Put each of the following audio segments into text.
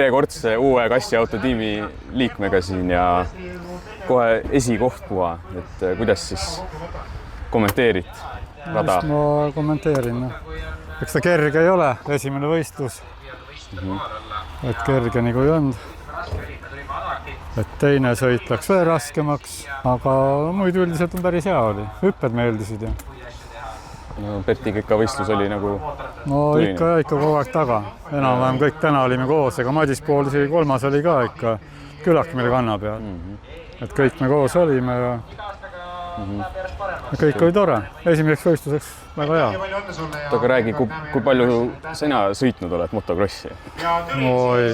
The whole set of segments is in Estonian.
järjekordse uue kassiauto tiimi liikmega siin ja kohe esikohtpuha, et kuidas siis kommenteerid rada? Mis ma kommenteerin? Eks ta kerge ei ole, esimene võistlus. Et kerge nagu ei olnud. Et teine sõit läks veel raskemaks, aga muidu üldiselt on päris hea oli. Hüpped meeldisid ja. No Bertiga ikka võistlus oli nagu no ikka kogu aeg taga. Enam-vähem kõik täna olime koos, ega Madis pool isegi kolmas oli ka ikka küllaltki meile kanna peal. Et kõik me koos olime ja kõik oli tore. Esimeseks võistluseks väga hea. Aga räägi, kui palju sina sõitnud oled motokrossi? Oi,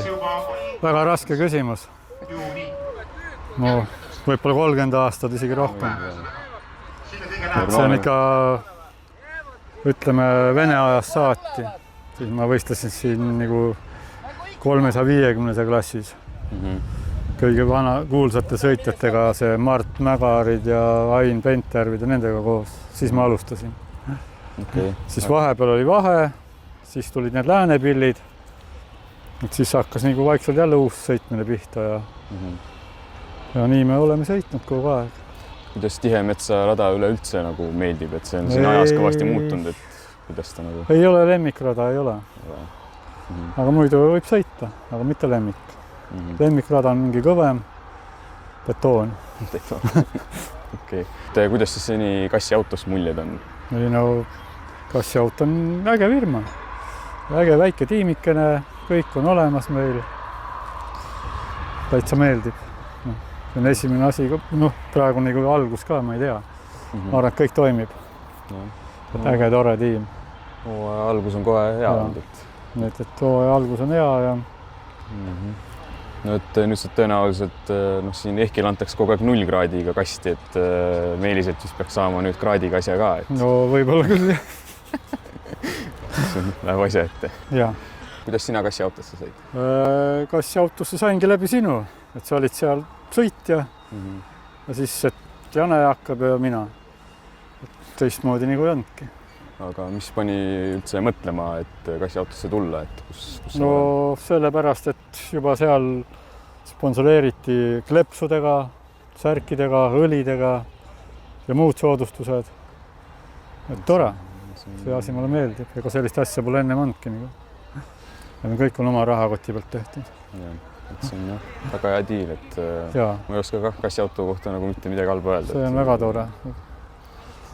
väga raske küsimus. No, võib-olla 30 aastat, isegi rohkem. Et see on ikka, ütleme, Vene ajast saati. Siis ma võistlesin siin nagu 350 klassis. Kõige kuulsate sõitjatega, see Mart Mägarid ja Ain Pentervid ja nendega koos. Siis ma alustasin. Siis vahepeal oli vahe, siis tulid need läänepillid. Et siis hakkas nagu vaikselt jälle uus sõitmine pihta ja nii me oleme sõitnud kogu aeg. Kuidas Tihemetsa rada üleüldse nagu meeldib, et see on siin ajas kõvasti muutunud, et kuidas ta nagu... Ei ole lemmikrada, ei ole. Aga muidu võib sõita, aga mitte lemmik. Lemmikrada on mingi kõvem betoon. Okei. Kuidas siis seni kassiautost muljed on? Ei no, kassiauto on äge firma. Äge väike tiimikene, kõik on olemas meil. Täitsa meeldib. See on esimene asi, praegu nagu algus ka, ma ei tea. Ma arvan, et kõik toimib. Äge tore tiim. Algus on kohe hea olnud. Et algus on hea ja... No, et nüüd saad tõenäoliselt, siin ehkil antakse kogu aeg 0 kraadiga kasti, et Meeliselt siis peaks saama nüüd kraadiga asja ka. No võib-olla küll, Läheb asja ette. Jah. Kuidas sina kassiautosse said? Kassiautosse saingi läbi sinu, et sa olid seal sõitja ja siis, et Jane hakkab ja mina. Teistmoodi nagu ei olnudki. Aga mis pani üldse mõtlema, et kassiautosse tulla? Et kus no sellepärast, et juba seal sponsoreeriti klepsudega, särkidega, õlidega ja muud soodustused. Et tore. See asi mulle meeldib. Ega sellist asja pole enne andki. Kõik on oma rahakoti pealt tehtud. See on väga hea diil, et ma ei oska ka kassiauto kohta nagu mitte midagi halba öelda. See on väga tore.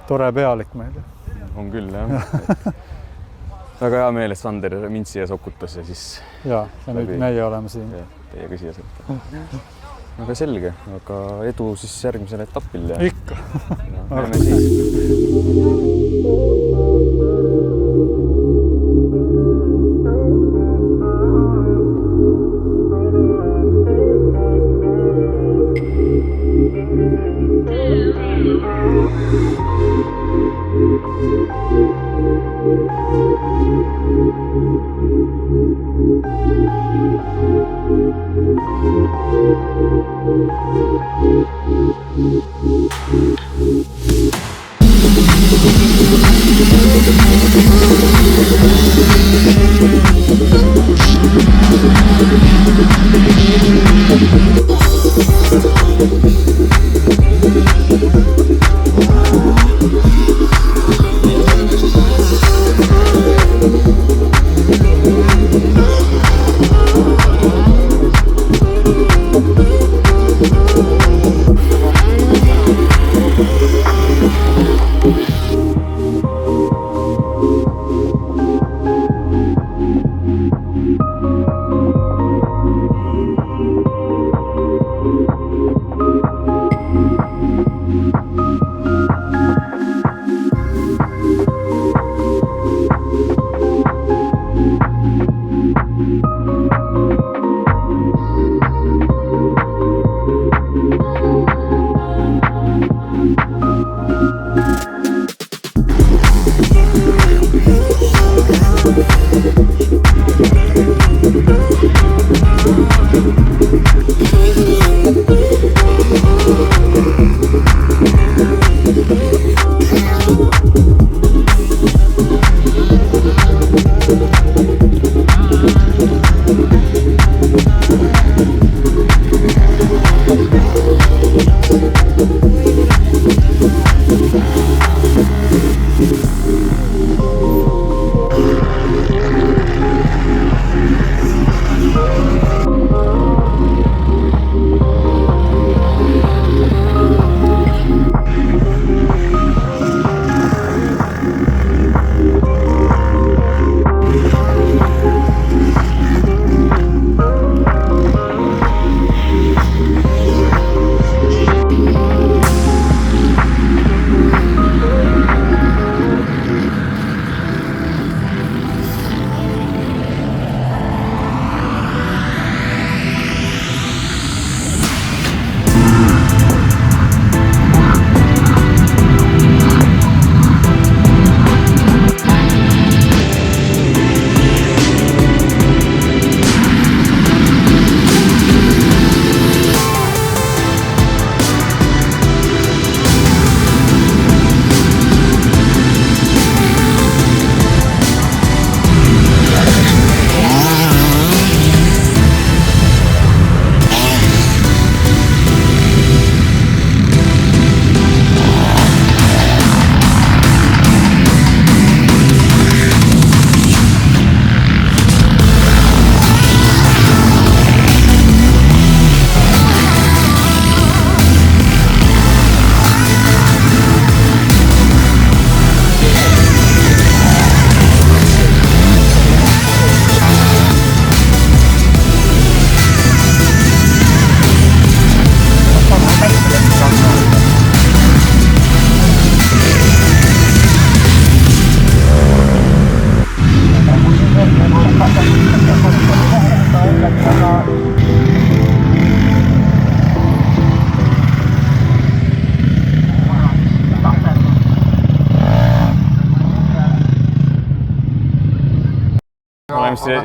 Tore pealik meil. On küll, jah. Väga hea meel, et Sander mind siia sokutas ja siis... Ja nüüd meie oleme siin. Teiega siia sõita. Aga selge, aga edu siis järgmisel etapil. Ikka. Näeme siis.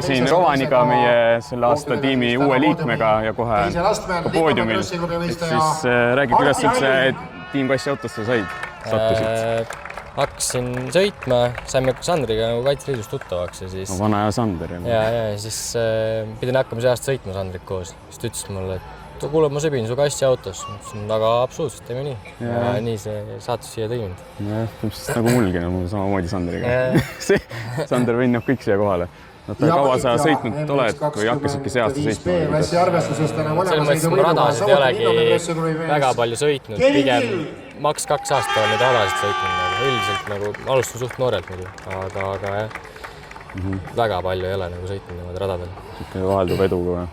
siin Rovaniga, meie selle aasta tiimi uue liikmega ja kohe poodiumil. Siis räägi, kuidas üldse tiimklassi autosse sattusid? Hakkasin sõitma, saime Sandriga nagu Kaitseliidust tuttavaks ja siis... Vana ja Sander. Ja siis pidin hakkama see aasta sõitma Sandrit koos. Siis ta ütles mulle, et kuule, ma sõbin su kassi autos. Aga absoluutselt, teeme nii. Ja nii see saatus siia tõi mind. Täpselt nagu mulgi, nagu samamoodi Sandriga. Sander vennab kõik siia kohale. Kaua sa sõitnud oled või hakkasidki see aasta sõitma? Selles mõttes, et radasid ei olegi väga palju sõitnud. Pigem maks 2 aastat olen neid radasid sõitnud. Üldiselt nagu alustan suht noorelt muidu, aga jah, väga palju ei ole nagu sõitnud niimoodi radadel. Vaheldub eduga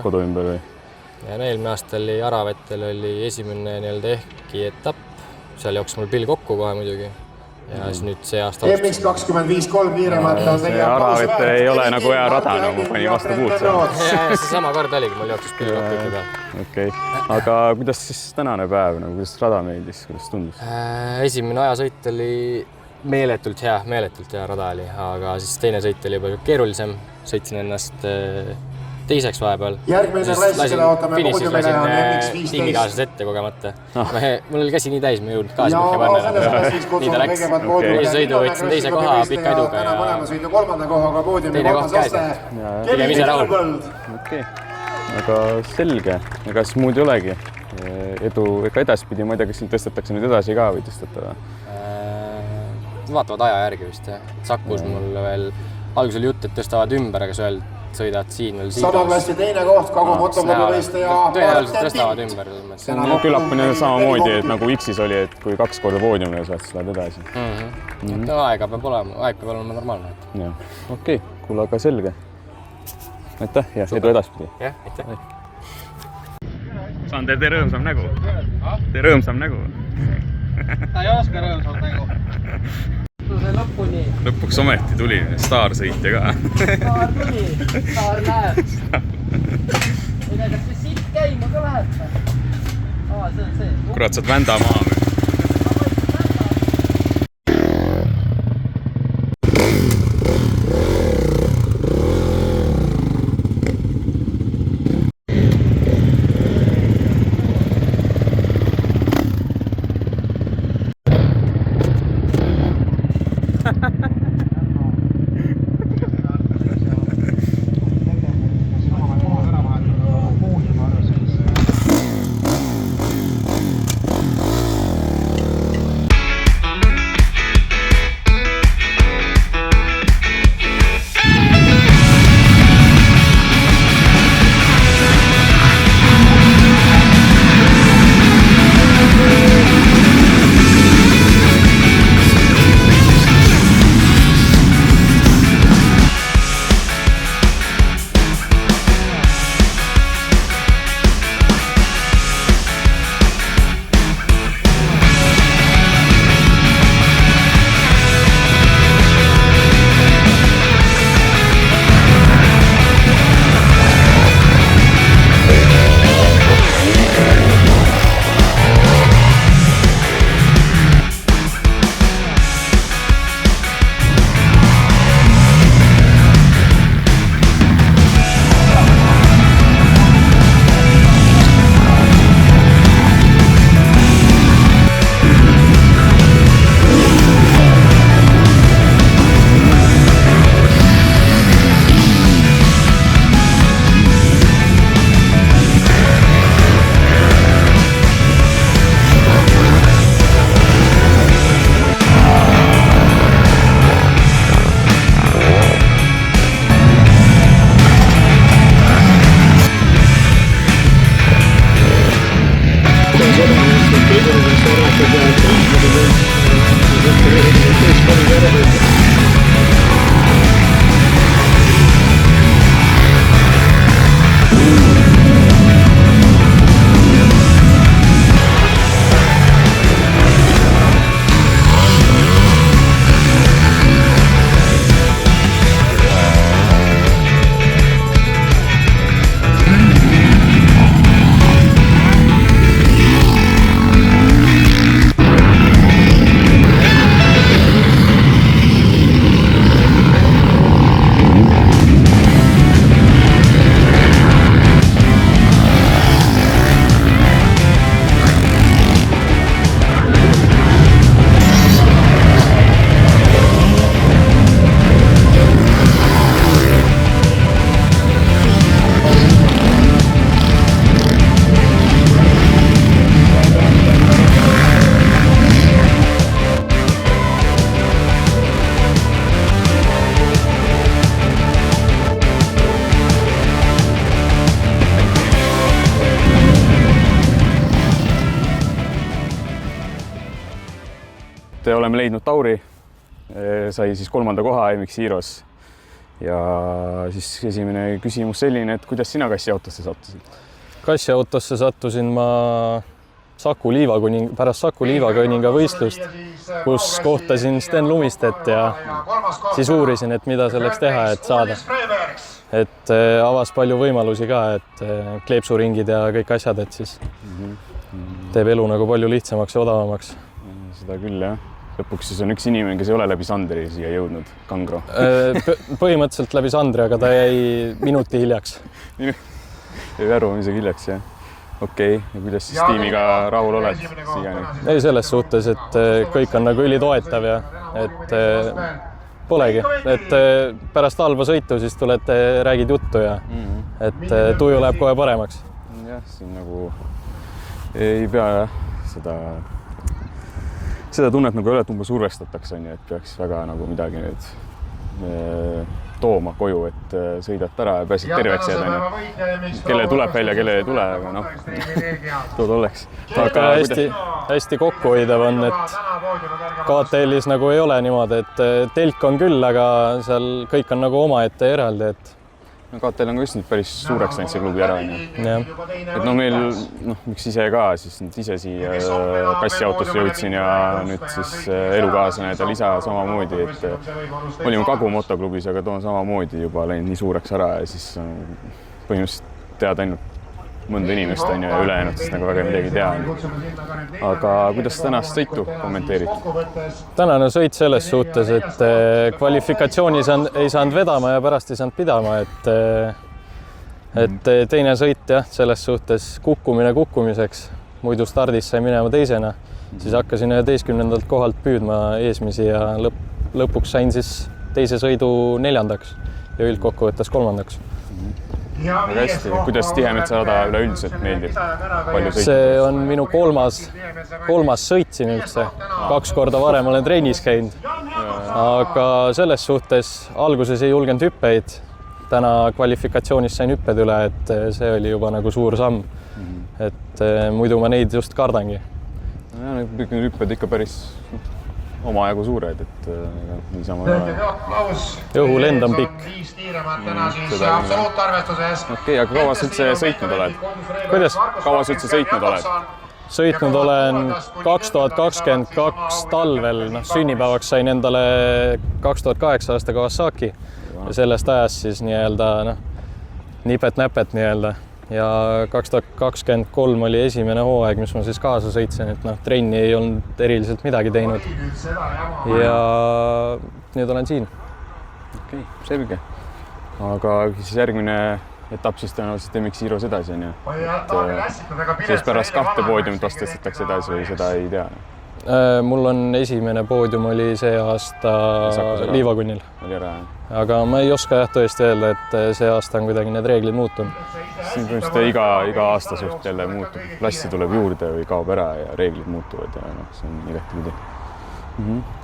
kodu ümber või? Ja eelmine aasta oli Aravettel oli esimene ehki etapp. Seal jooksis mul pill kokku kohe muidugi. Ja siis nüüd see aasta MX25-3 kiiremat on tegema Aravete ei ole nagu hea rada, nagu pani vastu puud seal. See sama kord oligi, mul jooksis pill kokku ikka peal. Okei, aga kuidas siis tänane päev, kuidas rada meeldis, kuidas tundus? Esimene ajasõit oli meeletult hea rada oli, aga siis teine sõit oli juba keerulisem. Sõitsin ennast teiseks vahepeal. Järgmine klassikele ootame poodiumile on MX15. Tiimikaaslas ette kogemata. Mul oli käsi nii täis, ma jõudnud gaasi põhja panna. Nii ta läks. Sõidu võtsin teise koha pika eduga ja teine koht käes. Pigem ise rahul. Okei, aga selge. Ega siis muud ei olegi. Edu ega edaspidi, ma ei tea, kas sind tõstetakse nüüd edasi ka või tõstetada? Vaatavad aja järgi vist. Sakkus mul veel, alguses oli jutt, et tõstavad ümber, aga see sõidad siin veel Sama klassi teine koht, Kagu motopoduvõistleja. Tõenäoliselt tõstavad ümber. Küllap on samamoodi, et nagu X-is oli, et kui 2 korda poodiumile saad, siis lähed edasi. Aega peab olema normaalne. Okei, kuule, aga selge. Aitäh ja edu edaspidi. Jah, aitäh. Sander, tee rõõmsam nägu. Tee rõõmsam nägu. Ta ei oska rõõmsam nägu. Lõpuks ometi tuli staarsõitja ka. Staar tuli, staar läheb. Ei tea, kas see siit käima ka läheb? See on see. Kurat, saad vända maa või? oleme leidnud Tauri, sai siis 3. koha MX Heroes ja siis esimene küsimus selline, et kuidas sina kassiautosse sattusid? Kassiautosse sattusin ma pärast Saku Liivakunninga võistlust, kus kohtasin Sten Lumistet ja siis uurisin, et mida selleks teha, et saada. Et avas palju võimalusi ka, et kleepsuringid ja kõik asjad, et siis teeb elu nagu palju lihtsamaks ja odavamaks. Seda küll, jah. Lõpuks siis on üks inimene, kes ei ole läbi Sandri siia jõudnud, Kangro. Põhimõtteliselt läbi Sandri, aga ta jäi minuti hiljaks. Jäi värvumisega hiljaks, jah. Okei, ja kuidas siis tiimiga rahul oled siiani? Ei selles suhtes, et kõik on nagu ülitoetav ja et polegi, et pärast halba sõitu siis tulete, räägid juttu ja et tuju läheb kohe paremaks. Jah, siin nagu ei pea seda tunnet nagu ei ole, et umbes survestatakse, et peaks väga nagu midagi nüüd tooma koju, et sõidad ära ja pääsid terveks jääd. Kelle tuleb välja, kelle ei tule, aga noh, tood oleks. Aga hästi kokkuhoidev on, et KTL-is nagu ei ole niimoodi, et telk on küll, aga seal kõik on nagu omaette eraldi, et KTL on ka just nüüd päris suureks läinud see klubi ära. Et no meil, miks ise ka, siis nüüd ise siia kassiautosse jõudsin ja nüüd siis elukaaslane ja Lisa samamoodi, et olime Kagu motoklubis, aga toon samamoodi juba läinud nii suureks ära ja siis põhimõtteliselt tead ainult mõnda inimest on ja ülejäänutest nagu väga midagi tea. Aga kuidas tänast sõitu kommenteerid? Tänane sõit selles suhtes, et kvalifikatsioonis ei saanud vedama ja pärast ei saanud pidama, et teine sõit jah, selles suhtes kukkumine kukkumiseks. Muidu stardis sai minema teisena, siis hakkasin 11. kohalt püüdma eesmisi ja lõpuks sain siis teise sõidu 4. ja üldkokkuvõttes 3. Väga hästi. Kuidas Tihemetsa-rada üleüldiselt meeldib? See on minu kolmas sõit siin üldse. 2 korda varem olen trennis käinud. Aga selles suhtes alguses ei julgenud hüppeid. Täna kvalifikatsioonis sain hüpped üle, et see oli juba nagu suur samm. Et muidu ma neid just kardangi. Need hüpped ikka päris omajagu suured, et niisama õhulend on pikk. Okei, aga kaua sa üldse sõitnud oled? Kuidas? Kaua sa üldse sõitnud oled? Sõitnud olen 2022 talvel, sünnipäevaks sain endale 2008 aasta Kawasaki ja sellest ajast siis nii-öelda nipet-näpet nii-öelda. Ja 2023 oli esimene hooaeg, mis ma siis kaasa sõitsin, et trenni ei olnud eriliselt midagi teinud. Ja nüüd olen siin. Okei, selge. Aga siis järgmine etapp siis tõenäoliselt MX Heroes edasi on ju. Siis pärast 2 poodiumit vast tõstetakse edasi või seda ei tea? Mul on esimene poodium oli see aasta Liivakunnil. Aga ma ei oska jah tõesti öelda, et see aasta on kuidagi need reeglid muutunud. Siin põhimõtteliselt iga aasta suht jälle muutub. Klassi tuleb juurde või kaob ära ja reeglid muutuvad ja see on igati pidi.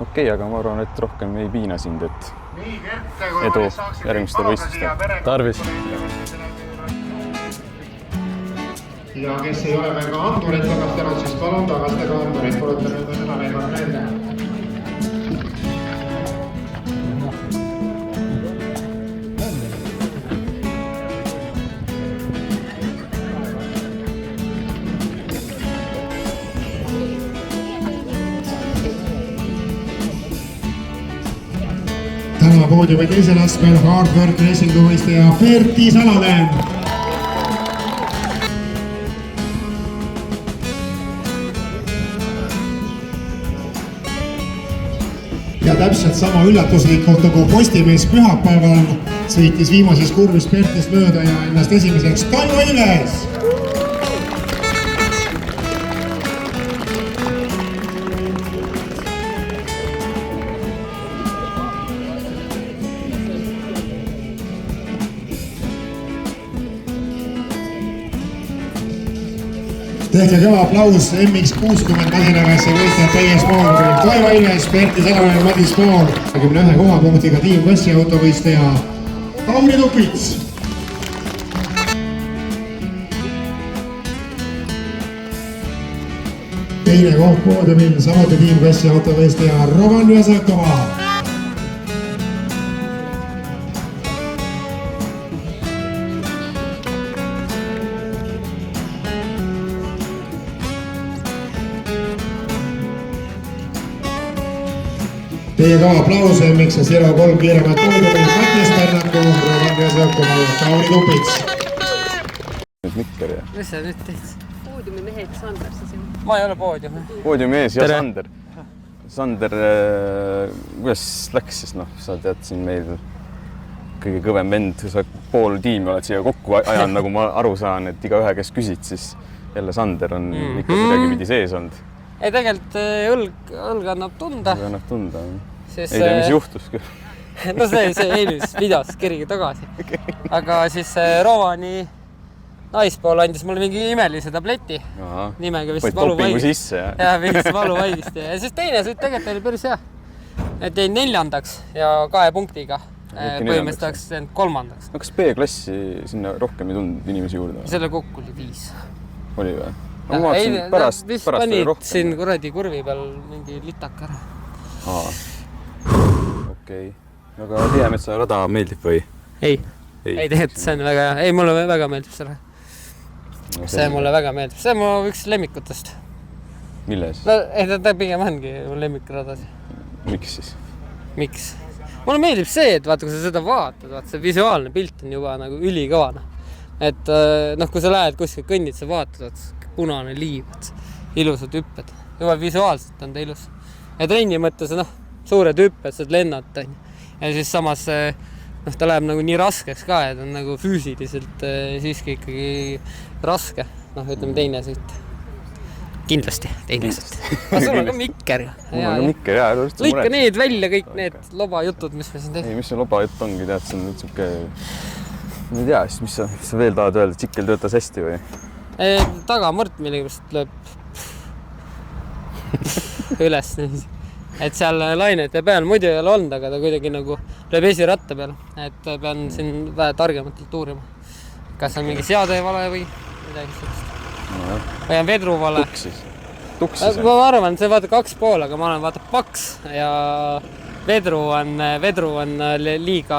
Okei, aga ma arvan, et rohkem ei piina sind, et edu järgmistel võistlustel. Tarvis! Ja kes ei ole veel ka andurit tagastanud, siis palun tagastage andurit, tuletan nüüd seda veel kord meelde. Täna poodiumi teisel astmel Hard Work Racingu võistleja Pertti Salonen. Ja täpselt sama üllatuslikult nagu Postimees pühapäeval sõitis viimases kurvis Pertist mööda ja ennast esimeseks Toivo Ilves. Tehke kõva aplaus MX60 masinakassi võistlejad täies moongril. Toivo Ilves, Pertti Salonen, Madis Pool. 21 kohapunktiga tiim kassiautovõistleja Tauri Tupits. teine koht poodiumil, samuti tiimklassi autovõistleja Roman Jasõkova. Teie ka aplaus MX 03 kiiremat poodiumil Mattias Pärnaku, Roman Jasõkova ja Tauri Tupits. Nüüd Mikker ja. Mis sa nüüd teed? Poodiumi mehed, Sander siis ju. Ma ei ole poodiumi. Poodiumi ees ja Sander. Sander, kuidas läks siis? Noh, sa tead siin meil kõige kõvem vend, sa pool tiimi oled siia kokku ajanud, nagu ma aru saan, et igaühe, kes küsid, siis jälle Sander on ikka midagi pidi sees olnud. Ei, tegelikult õlg annab tunda. Õlg annab tunda. Siis, ei tea, mis juhtus küll. No see eelmises videos kirigi tagasi. Aga siis Romani naispool andis mulle mingi imelise tableti. Nimega vist valuvaigist. Ja vist valuvaigist. Ja siis teine sõit tegelikult oli päris hea. Et jäin 4. ja 2 punktiga. Põhimõtteliselt oleks teinud 3. No kas B-klassi sinna rohkem ei tulnud inimesi juurde? Selle kokku oli 5. Oli või? Ma vaatasin pärast oli rohkem. Siin kuradi kurvi peal mingi litaka ära. Okei. Aga Tihemetsa rada meeldib või? Ei, tegelikult see on väga hea. Ei, mulle väga meeldib selle. See mulle väga meeldib. See on mu üks lemmikutest. Milles? No, ta pigem ongi mu lemmikradas. Miks siis? Miks? Mulle meeldib see, et vaata, kui sa seda vaatad, see visuaalne pilt on juba nagu ülikõva. Et kui sa lähed kuskil kõnnid, sa vaatad, punane liiv, ilusad hüpped. Juba visuaalselt on ta ilus. Ja trenni mõttes, suured hüpped, saad lennata. Ja siis samas ta läheb nagu nii raskeks ka, et on nagu füüsiliselt siiski ikkagi raske. Ütleme teine sõit. Kindlasti teine sõit. Aga sul on ka Mikker. Mul on ka Mikker, jaa. Lõika need välja, kõik need lobajutud, mis me siin teeme. Ei, mis see lobajutt ongi, tead, see on niisugune... Ma ei tea, mis sa veel tahad öelda, et tsikkel töötas hästi või? Tagamõrt millegipärast lööb üles. Et seal lainete peal muidu ei ole olnud, aga ta kuidagi nagu lööb esiratta peal. Et pean siin vähe targematelt uurima. Kas on mingi seade vale või midagi sellist. Või on vedru vale. Tuksis. Ma arvan, see vaata 2,5, aga ma olen vaata paks ja vedru on liiga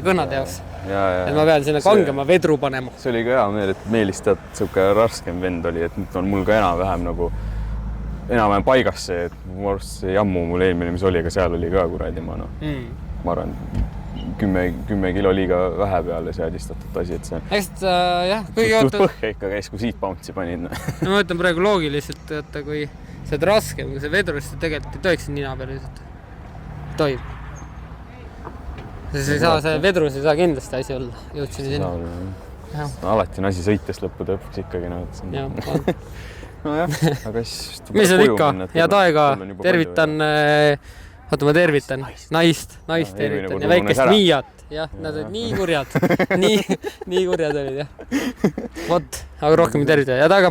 kõnnade jaoks. Et ma pean sinna kangema vedru panema. See oli ka hea meel, et Meelistad siuke raskem vend oli, et nüüd on mul ka enam-vähem paigas see, et mu arust see jammu mul eelmine, mis oli, aga seal oli ka kuradi ma arvan 10 kilo liiga vähe peale seadistatud asi, et see suht põhja ikka käis, kui siit bounce'i panid. Ma mõtlen praegu loogiliselt, et kui see on raskem, kui see vedru, siis tegelikult ei tohiks nina peale lihtsalt. Tohib. See vedrus ei saa kindlasti asi olla. Jõudsin sinna. Alati on asi sõites lõppude lõpuks ikkagi. Nojah, aga siis... Mis on ikka? Head aega. Tervitan, ma tervitan naist tervitan ja väikest Miiat. Jah, nad olid nii kurjad. Nii kurjad olid, jah. Vot, aga rohkem ei tervita. Head aega.